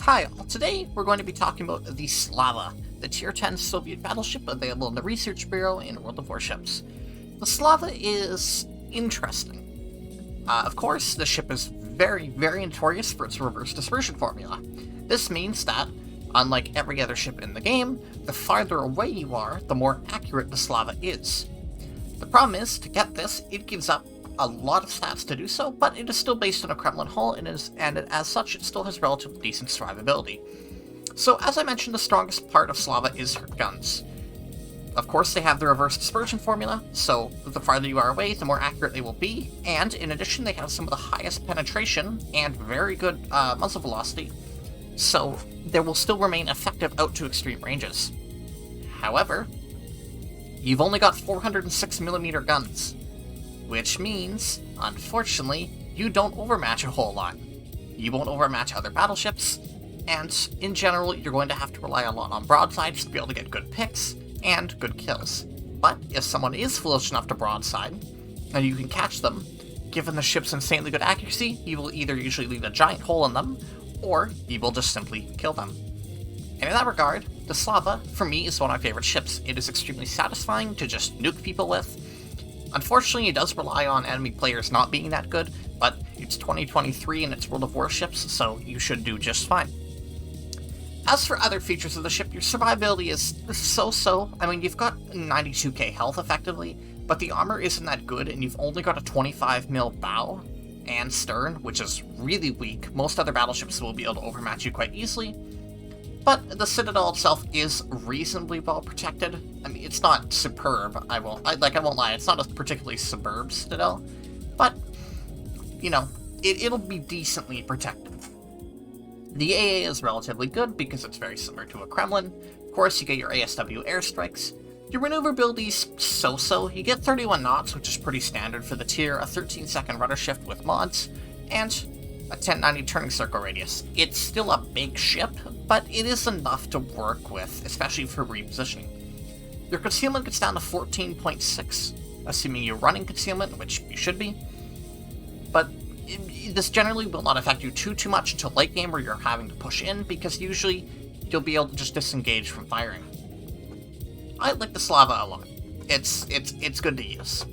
Hi, today we're going to be talking about the Slava, the Tier 10 Soviet battleship available in the Research Bureau in World of Warships. The Slava is interesting. Of course, the ship is very notorious for its reverse dispersion formula. This means that, unlike every other ship in the game, the farther away you are, the more accurate the Slava is. The problem is, to get this, it gives up a lot of stats to do so, but it is still based on a Kremlin hull, and as such, it still has relatively decent survivability. So, as I mentioned, the strongest part of Slava is her guns. Of course, they have the reverse dispersion formula, so the farther you are away, the more accurate they will be, and in addition, they have some of the highest penetration and very good muzzle velocity, so they will still remain effective out to extreme ranges. However, you've only got 406mm guns, which means, unfortunately, you don't overmatch a whole lot. You won't overmatch other battleships, and in general, you're going to have to rely a lot on broadsides to be able to get good picks and good kills. But if someone is foolish enough to broadside, and you can catch them, given the ship's insanely good accuracy, you will either usually leave a giant hole in them, or you will just simply kill them. And in that regard, the Slava, for me, is one of my favorite ships. It is extremely satisfying to just nuke people with. Unfortunately, it does rely on enemy players not being that good, but it's 2023 and it's World of Warships, so you should do just fine. As for other features of the ship, your survivability is so-so. I mean, you've got 92k health effectively, but the armor isn't that good, and you've only got a 25mm bow and stern, which is really weak. Most other battleships will be able to overmatch you quite easily. But the Citadel itself is reasonably well protected. I mean, it's not superb, I won't lie, it's not a particularly superb Citadel, but, you know, it'll be decently protected. The AA is relatively good because it's very similar to a Kremlin. Of course, you get your ASW airstrikes. Your maneuverability's so-so. You get 31 knots, which is pretty standard for the tier, a 13-second rudder shift with mods, and a 1090 turning circle radius. It's still a big ship, but it is enough to work with, especially for repositioning. Your concealment gets down to 14.6, assuming you're running concealment, which you should be, but this generally will not affect you too much until late game where you're having to push in, because usually you'll be able to just disengage from firing. I like the Slava a lot. It's good to use.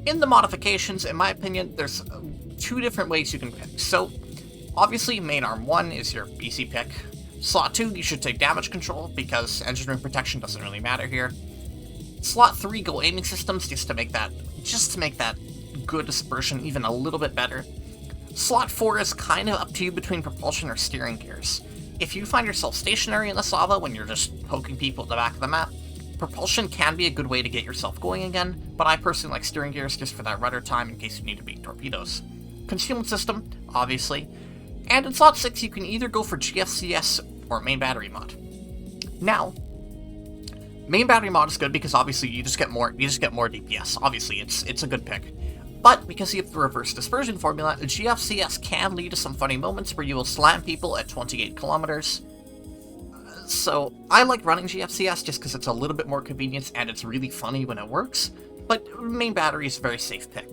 In the modifications, in my opinion, there's two different ways you can pick. So, obviously, main arm 1 is your easy pick. Slot 2, you should take damage control, because engine room protection doesn't really matter here. Slot 3, go aiming systems, just to make that good dispersion even a little bit better. Slot 4 is kind of up to you between propulsion or steering gears. If you find yourself stationary in the Slava when you're just poking people at the back of the map, propulsion can be a good way to get yourself going again, but I personally like steering gears just for that rudder time in case you need to beat torpedoes. Concealment system, obviously, and in slot 6 you can either go for GFCS or main battery mod. Now, main battery mod is good because obviously you just get more DPS. Obviously, it's a good pick. But because you have the reverse dispersion formula, GFCS can lead to some funny moments where you will slam people at 28 kilometers. So I like running GFCS just because it's a little bit more convenient and it's really funny when it works, but main battery is a very safe pick.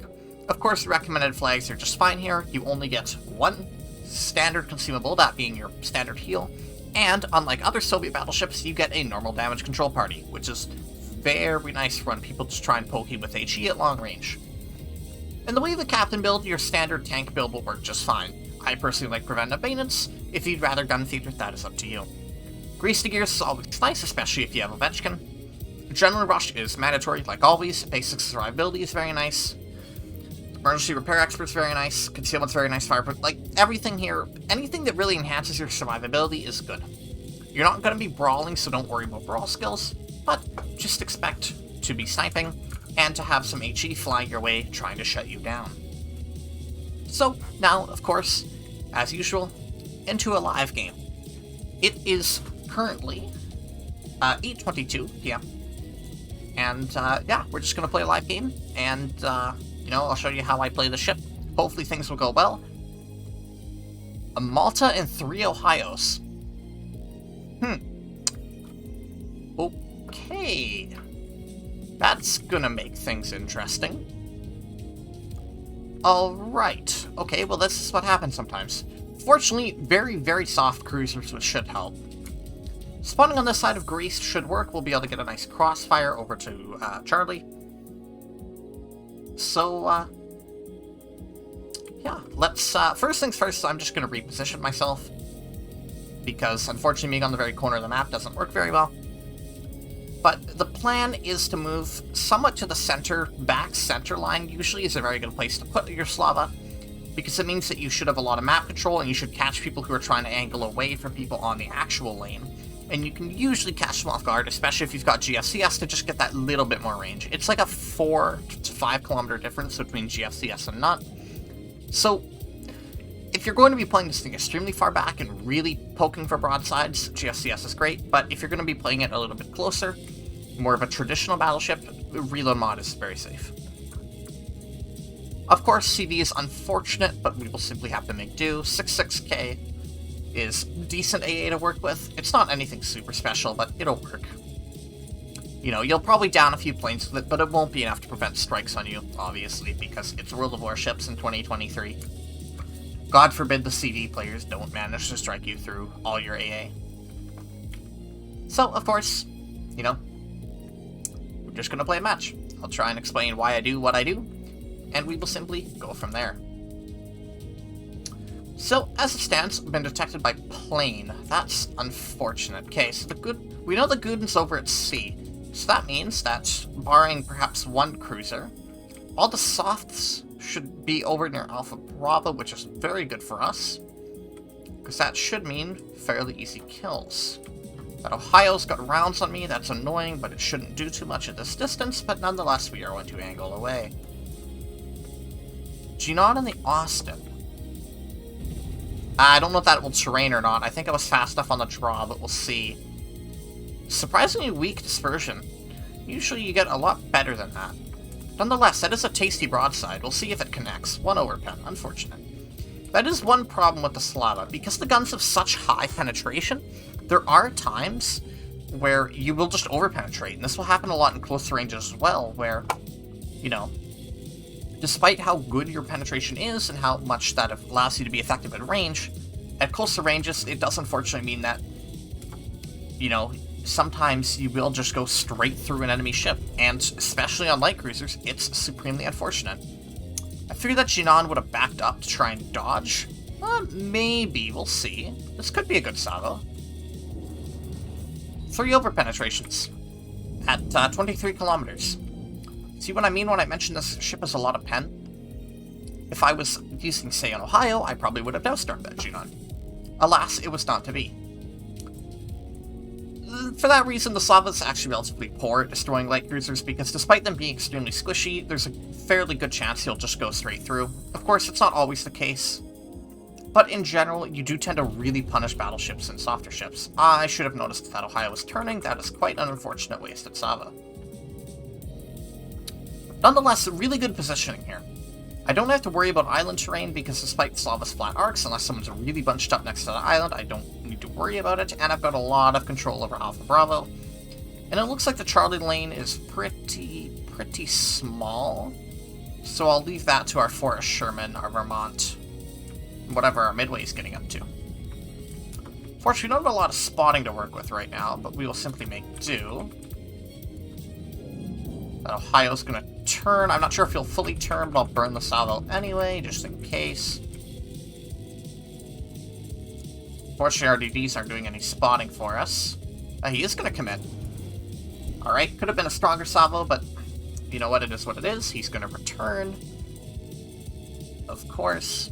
Of course, the recommended flags are just fine here. You only get one standard consumable, that being your standard heal, and unlike other Soviet battleships, you get a normal damage control party, which is very nice for when people just try and poke you with HE at long range. In the way of the captain build, your standard tank build will work just fine. I personally like preventive maintenance. If you'd rather gun theater, that is up to you. Grease the gears is always nice, especially if you have a Vetchkin. General rush is mandatory, like always. Basic survivability is very nice. Emergency repair expert's very nice. Concealment's very nice. Fireproof, like everything here, anything that really enhances your survivability is good. You're not going to be brawling, so don't worry about brawl skills, but just expect to be sniping and to have some HE flying your way trying to shut you down. So now, of course, as usual, into a live game. It is currently 8:22 p.m. And yeah, we're just gonna play a live game, and you know, I'll show you how I play the ship. Hopefully things will go well. A Malta and 3 Ohios. Okay. That's gonna make things interesting. Alright. Okay, well this is what happens sometimes. Fortunately, very, very soft cruisers, which should help. Spawning on this side of Greece should work. We'll be able to get a nice crossfire over to Charlie. So, yeah, let's, first things first, I'm just going to reposition myself. Because, unfortunately, being on the very corner of the map doesn't work very well. But the plan is to move somewhat to the center. Back center line usually is a very good place to put your Slava, because it means that you should have a lot of map control, and you should catch people who are trying to angle away from people on the actual lane. And you can usually catch them off guard, especially if you've got GFCS, to just get that little bit more range. It's like a 4 to 5 kilometer difference between GFCS and not. So, if you're going to be playing this thing extremely far back and really poking for broadsides, GFCS is great, but if you're going to be playing it a little bit closer, more of a traditional battleship, reload mod is very safe. Of course, CV is unfortunate, but we will simply have to make do. 66k is decent AA to work with. It's not anything super special, but it'll work. You know, you'll probably down a few planes with it, but it won't be enough to prevent strikes on you, obviously, because it's World of Warships in 2023. God forbid the CV players don't manage to strike you through all your AA. So, of course, you know, we're just going to play a match. I'll try and explain why I do what I do, and we will simply go from there. So, as it stands, we've been detected by plane. That's unfortunate. Okay, so we know the Gooden's over at sea. So that means that, barring perhaps one cruiser, all the softs should be over near Alpha Bravo, which is very good for us, because that should mean fairly easy kills. That Ohio's got rounds on me, that's annoying, but it shouldn't do too much at this distance, but nonetheless we are going to angle away. Genon and the Austin. I don't know if that will terrain or not. I think I was fast enough on the draw, but we'll see. Surprisingly weak dispersion. Usually you get a lot better than that. Nonetheless, that is a tasty broadside. We'll see if it connects. 1 overpen, unfortunate. That is one problem with the Slava. Because the guns have such high penetration, there are times where you will just overpenetrate. And this will happen a lot in close ranges as well, where, you know, despite how good your penetration is and how much that allows you to be effective at range, at closer ranges, it does unfortunately mean that, you know, sometimes you will just go straight through an enemy ship, and especially on light cruisers, it's supremely unfortunate. I figured that Jinan would have backed up to try and dodge. Maybe, we'll see. This could be a good salvo. 3 overpenetrations at 23 kilometers. See what I mean when I mention this ship has a lot of pen? If I was using, say, an Ohio, I probably would have doused-starved that Jinan. Alas, it was not to be. For that reason, the Slava is actually relatively poor at destroying light cruisers, because despite them being extremely squishy, there's a fairly good chance he'll just go straight through. Of course, it's not always the case, but in general, you do tend to really punish battleships and softer ships. I should have noticed that Ohio was turning. That is quite an unfortunate wasted Slava. Nonetheless, a really good positioning here. I don't have to worry about island terrain, because despite Slava's flat arcs, unless someone's really bunched up next to the island, I don't need to worry about it, and I've got a lot of control over Alpha Bravo. And it looks like the Charlie lane is pretty small, so I'll leave that to our Forest Sherman, our Vermont, whatever our Midway is getting up to. Fortunately, we don't have a lot of spotting to work with right now, but we will simply make do. That Ohio's gonna turn. I'm not sure if he'll fully turn, but I'll burn the salvo anyway, just in case. Fortunately, RDDs aren't doing any spotting for us. He is gonna commit. Alright, could have been a stronger salvo, but you know what, it is what it is. He's gonna return. Of course.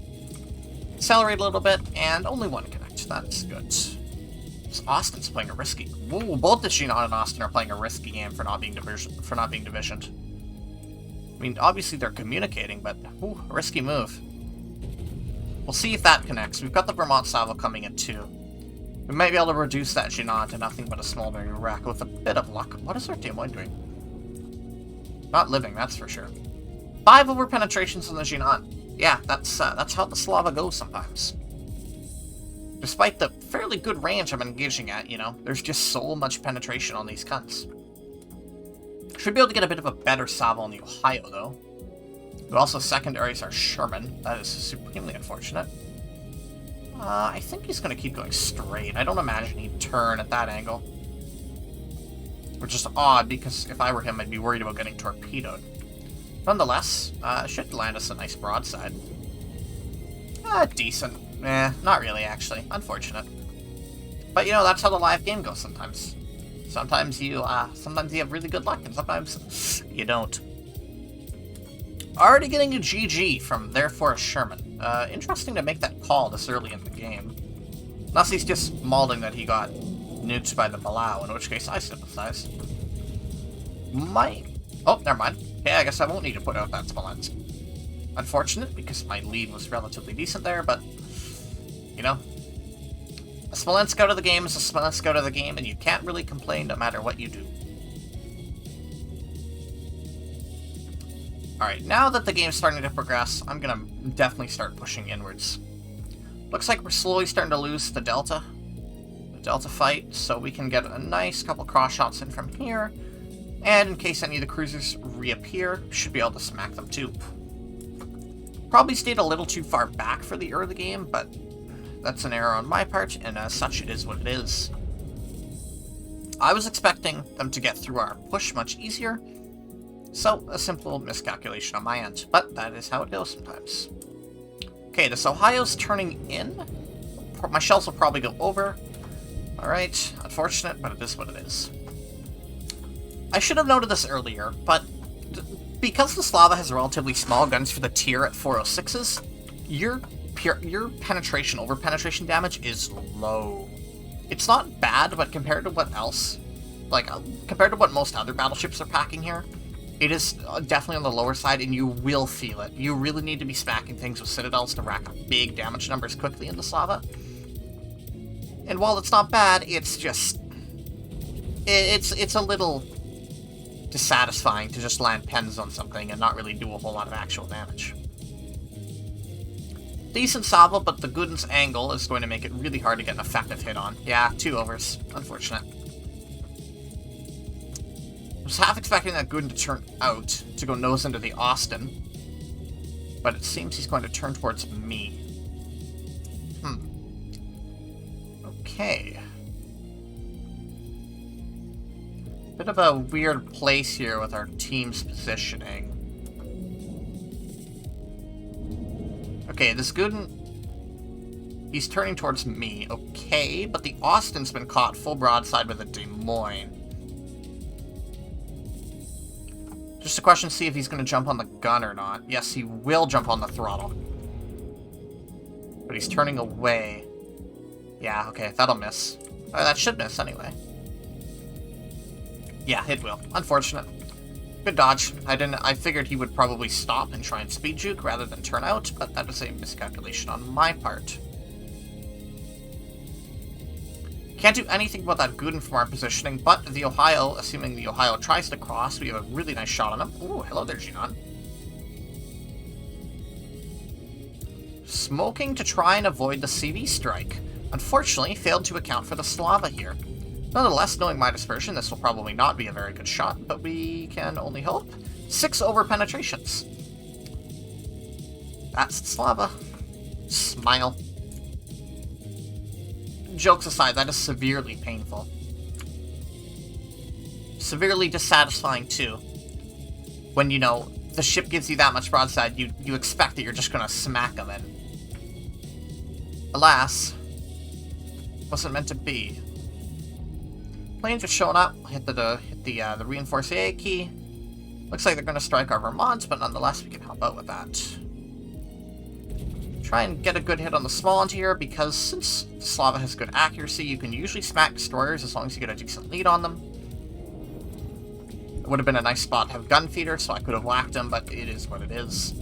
Accelerate a little bit, and only 1 connect. That's good. Austin's playing a risky. Whoa, both the Jinan and Austin are playing a risky game for not being divisioned. I mean, obviously they're communicating, but ooh, a risky move. We'll see if that connects. We've got the Vermont salvo coming in too. We might be able to reduce that Jinan to nothing but a smoldering wreck with a bit of luck. What is our DMY doing? Not living, that's for sure. 5 overpenetrations on the Jinan. Yeah, that's how the Slava goes sometimes. Despite the fairly good range I'm engaging at, you know, there's just so much penetration on these guns. Should be able to get a bit of a better salvo on the Ohio, though. Who also secondaries our Sherman. That is supremely unfortunate. I think he's going to keep going straight. I don't imagine he'd turn at that angle. Which is odd, because if I were him, I'd be worried about getting torpedoed. Nonetheless, should land us a nice broadside. Decent. Not really, actually. Unfortunate. But, you know, that's how the live game goes sometimes. Sometimes you have really good luck, and sometimes you don't. Already getting a GG from therefore a Sherman. Interesting to make that call this early in the game. Unless he's just mauling that he got nuked by the Palau, in which case I sympathize. Oh, never mind. Okay, I guess I won't need to put out that Smolensk. Unfortunate, because my lead was relatively decent there, but, you know, a Smolensk out of the game is a Smolensk out of the game, and you can't really complain no matter what you do. Alright, now that the game's starting to progress, I'm gonna definitely start pushing inwards. Looks like we're slowly starting to lose the Delta fight, so we can get a nice couple cross shots in from here, and in case any of the cruisers reappear, should be able to smack them too. Probably stayed a little too far back for the early game, but that's an error on my part, and as such it is what it is. I was expecting them to get through our push much easier, so a simple miscalculation on my end, but that is how it goes sometimes. Okay, this Ohio's turning in. My shells will probably go over. Alright, unfortunate, but it is what it is. I should have noted this earlier, but because the Slava has relatively small guns for the tier at 406s, your penetration over penetration damage is low. It's not bad, but compared to what else, like, compared to what most other battleships are packing here, it is definitely on the lower side, and you will feel it. You really need to be smacking things with Citadels to rack up big damage numbers quickly in the Slava. And while it's not bad, it's just... It's a little dissatisfying to just land pens on something and not really do a whole lot of actual damage. Decent salvo, but the Gooden's angle is going to make it really hard to get an effective hit on. Yeah, 2 overs. Unfortunate. I was half expecting that Gooden to turn out, to go nose into the Austin, but it seems he's going to turn towards me. Okay. Bit of a weird place here with our team's positioning. Okay, this Gooden, he's turning towards me. Okay, but the Austin's been caught full broadside with a Des Moines. Just a question to see if he's going to jump on the gun or not. Yes, he will jump on the throttle. But he's turning away. Yeah, okay, that'll miss. That should miss anyway. Yeah, it will. Unfortunate. Good dodge. I figured he would probably stop and try and speed juke rather than turn out, but that is a miscalculation on my part. Can't do anything about that Gooden from our positioning, but the Ohio, assuming the Ohio tries to cross, we have a really nice shot on him. Ooh, hello there, Ginon. Smoking to try and avoid the CV strike. Unfortunately, failed to account for the Slava here. Nonetheless, knowing my dispersion, this will probably not be a very good shot, but we can only hope. 6 over penetrations. That's the Slava. Smile. Jokes aside, that is severely painful. Severely dissatisfying, too. When, you know, the ship gives you that much broadside, you expect that you're just gonna smack them, and... alas, wasn't meant to be. Planes are showing up. Hit the reinforce AA key. Looks like they're gonna strike our Vermont, but nonetheless, we can help out with that. Try and get a good hit on the small end here, because since Slava has good accuracy, you can usually smack destroyers as long as you get a decent lead on them. It would have been a nice spot to have gun feeder, so I could have whacked him, but it is what it is.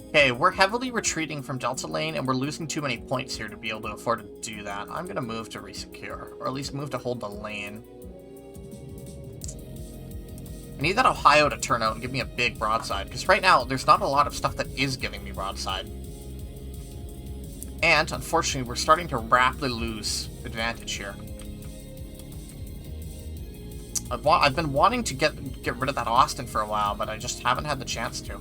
Okay, we're heavily retreating from Delta Lane, and we're losing too many points here to be able to afford to do that. I'm going to move to resecure, or at least move to hold the lane. I need that Ohio to turn out and give me a big broadside, because right now, there's not a lot of stuff that is giving me broadside. And, unfortunately, we're starting to rapidly lose advantage here. I've been wanting to get rid of that Austin for a while, but I just haven't had the chance to.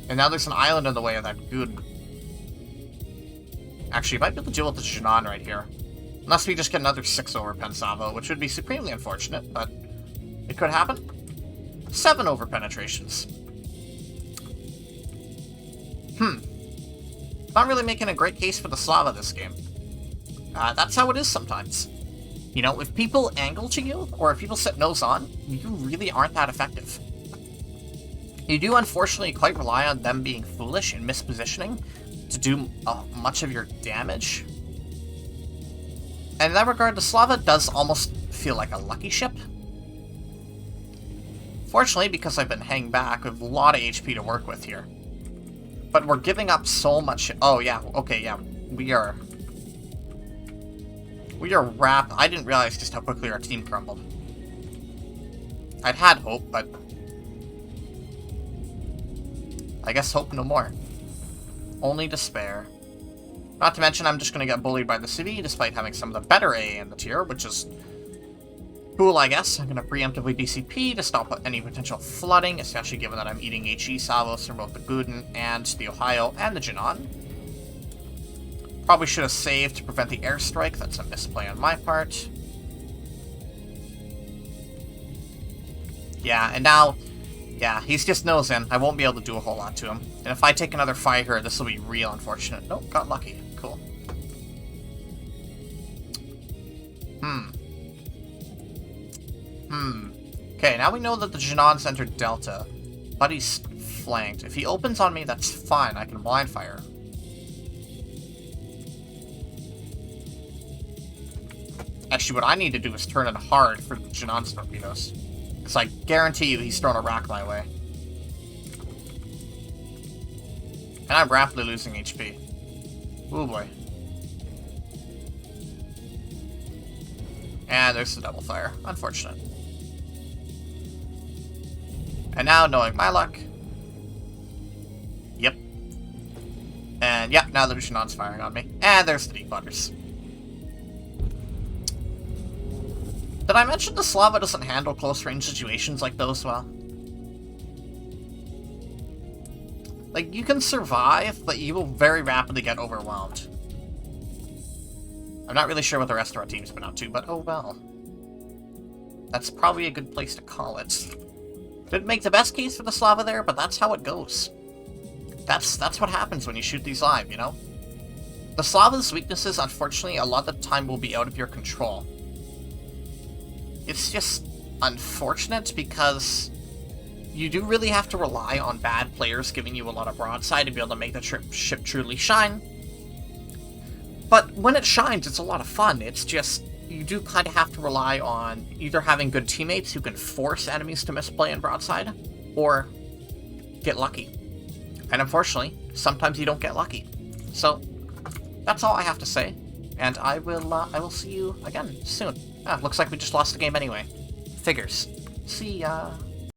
And now there's an island in the way of that Gooden. Actually, you might be able to deal with the Jinan right here. Unless we just get another 6 over Pensavo, which would be supremely unfortunate, but it could happen. 7 over penetrations. Not really making a great case for the Slava this game. That's how it is sometimes. You know, if people angle to you, or if people sit nose on, you really aren't that effective. You do unfortunately quite rely on them being foolish and mispositioning to do much of your damage. And in that regard, the Slava does almost feel like a lucky ship. Fortunately, because I've been hanging back, we have a lot of HP to work with here. But we're giving up so much... Oh, yeah. Okay, yeah. We are wrapped. I didn't realize just how quickly our team crumbled. I'd had hope, but... I guess hope no more. Only despair. Not to mention, I'm just going to get bullied by the city, despite having some of the better AA in the tier, which is cool, I guess. I'm going to preemptively DCP to stop any potential flooding, especially given that I'm eating HE salvos from both the Guden and the Ohio and the Jinan. Probably should have saved to prevent the airstrike. That's a misplay on my part. Yeah, and now... Yeah, he's just nose in. I won't be able to do a whole lot to him. And if I take another fight here, this will be real unfortunate. Nope, got lucky. Cool. Okay, now we know that the Jinan's entered Delta. Buddy's flanked. If he opens on me, that's fine. I can blind fire. Actually, what I need to do is turn it hard for the Jinan's torpedoes. Because I guarantee you he's throwing a rack my way. And I'm rapidly losing HP. Oh boy. And there's the double fire. Unfortunate. And now, knowing my luck... Yep. And yeah, now the Jinan's firing on me. And there's the deep butters. Did I mention the Slava doesn't handle close-range situations like those well? Like, you can survive, but you will very rapidly get overwhelmed. I'm not really sure what the rest of our team's been up to, but oh well. That's probably a good place to call it. Didn't make the best case for the Slava there, but that's how it goes. That's what happens when you shoot these live, you know? The Slava's weaknesses, unfortunately, a lot of the time will be out of your control. It's just unfortunate because you do really have to rely on bad players giving you a lot of broadside to be able to make the ship truly shine. But when it shines, it's a lot of fun. It's just, you do kind of have to rely on either having good teammates who can force enemies to misplay in broadside, or get lucky. And unfortunately, sometimes you don't get lucky. So, that's all I have to say. And I will see you again soon. Ah, looks like we just lost the game anyway. Figures. See ya.